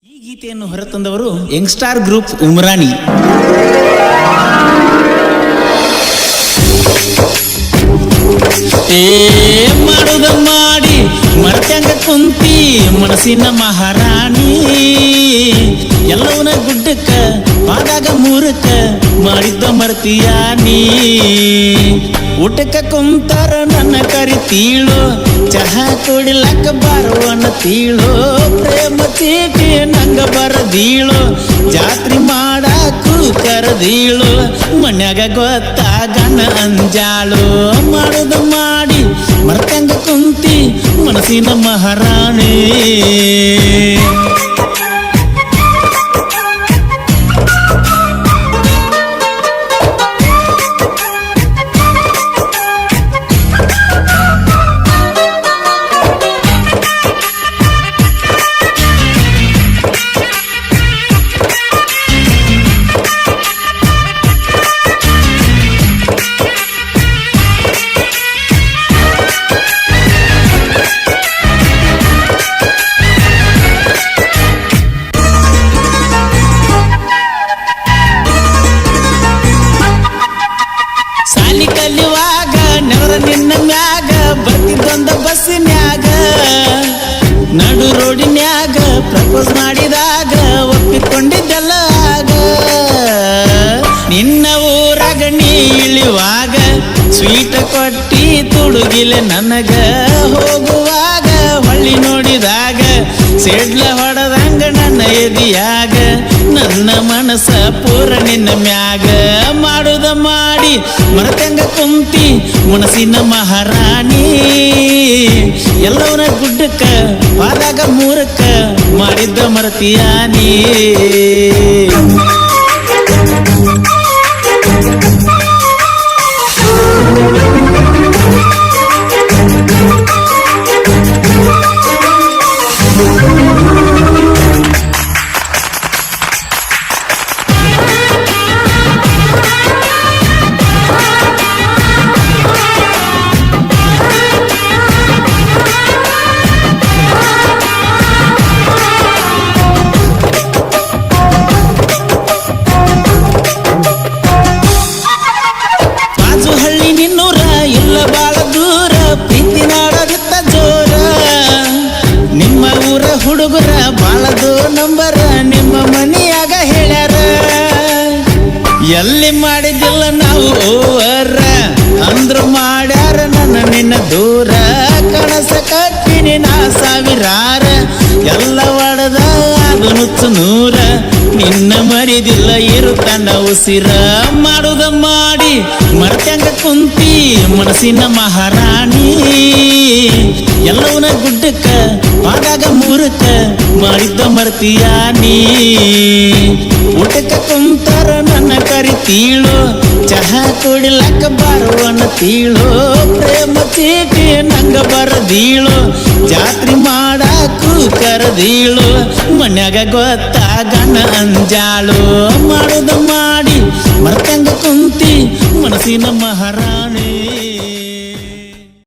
ಈ ಗೀತೆಯನ್ನು ಹೊರತಂದವರು Young Star group Umrani. ಮಾಡುದ ಮಾಡಿ ಮರತ್ಯಂಗ ಕುಂತಿ ಮನಸ್ಸಿನ ಮಹಾರಾಣಿ, ಎಲ್ಲವನ ಗುಡ್ಡಕ್ಕ ಪಾದಾಗ ಮೂರಕ್ಕ ಮಾಡಿದ್ದ ಮರ್ತಿಯ ನೀ. ಊಟಕ್ಕ ಕುಂತಾರ ನನ್ನ ಕರಿತೀಳು, ಚಹಾ ಕುಡಿಲಕ್ಕ ಬರುವನ ತೀಳು. ಪ್ರೇಮ ಚೀಟಿ ನಂಗ ಬರದೀಳು, ಜಾತ್ರೆ ಮಾಡಾಕು ಕರದೀಳು. ಮನ್ಯಾಗ ಗೊತ್ತಾಗಣ ಅಂಜಾಳು, ಮಾಡುದ ಮಾಡಿ ಮರ್ತಂಗ ಕುಂತಿ ಮನಸ್ಸಿನ ಮಹಾರಾಣಿ. ಸಾಲಿ ಕಲಿಯುವಾಗ ನೆವರ ನಿನ್ನ ಮ್ಯಾಗ ಬರ್ತಿದ್ದೊಂದ ಬಸ್ಸಿನ್ಯಾಗ, ನಡು ರೋಡಿನ್ಯಾಗ ಪ್ರಪೋಸ್ ಮಾಡಿದಾಗ ಒಪ್ಪಿಕೊಂಡಿದ್ದೆಲ್ಲ ಆಗ. ನಿನ್ನ ಊರಾಗ ನೀ ಇಳಿಯುವಾಗ ಸ್ವೀಟ ಕೊಟ್ಟಿ ತುಡುಗಿಲೆ ನನಗ, ಹೋಗುವಾಗ ಹೊಳ್ಳಿ ನೋಡಿದಾಗ ಸಿಡ್ಲ ಹೊಡೆದಂಗ ನನ್ನ ಎದಿಯಾಗ. ನನ್ನ ಮನಸ್ಸ ಪೂರ ನಿನ್ನ ಮ್ಯಾಗ, ಮಾಡುದ ಮಾಡಿ ಮರತಂಗ ಕುಂತಿ ಮನಸ್ಸಿನ ಮಹಾರಾಣಿ. ಎಲ್ಲವನ ಗುಡ್ಡಕ್ಕ ಪಾದಾಗ ಮೂರಕ್ಕ ಮಾಡಿದ್ದ ಮರತಿಯ ನೀ. ಇಲ್ಲ ಬಾಳ ದೂರ ಪ್ರೀತಿ ನಾಡದಿತ್ತ ಜೋರ, ನಿಮ್ಮ ಊರ ಹುಡುಗರ ಬಾಳದು ನಂಬರ ನಿಮ್ಮ ಮನೆಯಾಗ ಹೇಳ್ಯಾರ. ಎಲ್ಲಿ ಮಾಡಿದ್ದಿಲ್ಲ ನಾವು ಓವರ ಅಂದ್ರು ಮಾಡ್ಯಾರ ನನ್ನ ನಿನ್ನ ದೂರ. ಕನಸ ಕಟ್ಟಿನಿ ನಾ ಸಾವಿರಾರ, ಎಲ್ಲ ಒಡದ ಅದು ನುಚ್ಚು ನೂರ. ನಿನ್ನ ಮರಿದಿಲ್ಲ ಇರುತ್ತಣ್ಣ ಉಸಿರ, ಮಾಡುದ ಮಾಡಿ ಮರತ್ಯಂಗ ಕುಂತಿ ಮನಸ್ಸಿನ ಮಹಾರಾಣಿ. ಎಲ್ಲವನ ಗುಡ್ಡಕ್ಕ ಪಾದಾಗ ಮೂರಕ್ಕ ಮಾಡಿದ್ದ ಮರ್ತಿಯ ನೀ. ಊಟಕ್ಕ ಕುಂತಾರ ನನ್ನ ಕರಿತೀಳು, ಚಹಾ ಕುಡಿಲಕ್ಕ ಬರುವನ ತೀಳು. ಪ್ರೇಮ ಚೀಟಿ ನಂಗ ಬರದೀಳು, ಜಾತ್ರೆ ಮಾಡಾಕು ಕರದೀಳು. ಮನ್ಯಾಗ ಗೊತ್ತಾಗಣ ಅಂಜಾಳು, ಮಾಡುದ ಮಾಡಿ ಮರ್ತಂಗ ಕುಂತಿ ಮನಸ್ಸಿನ ಮಹಾರಾಣಿ.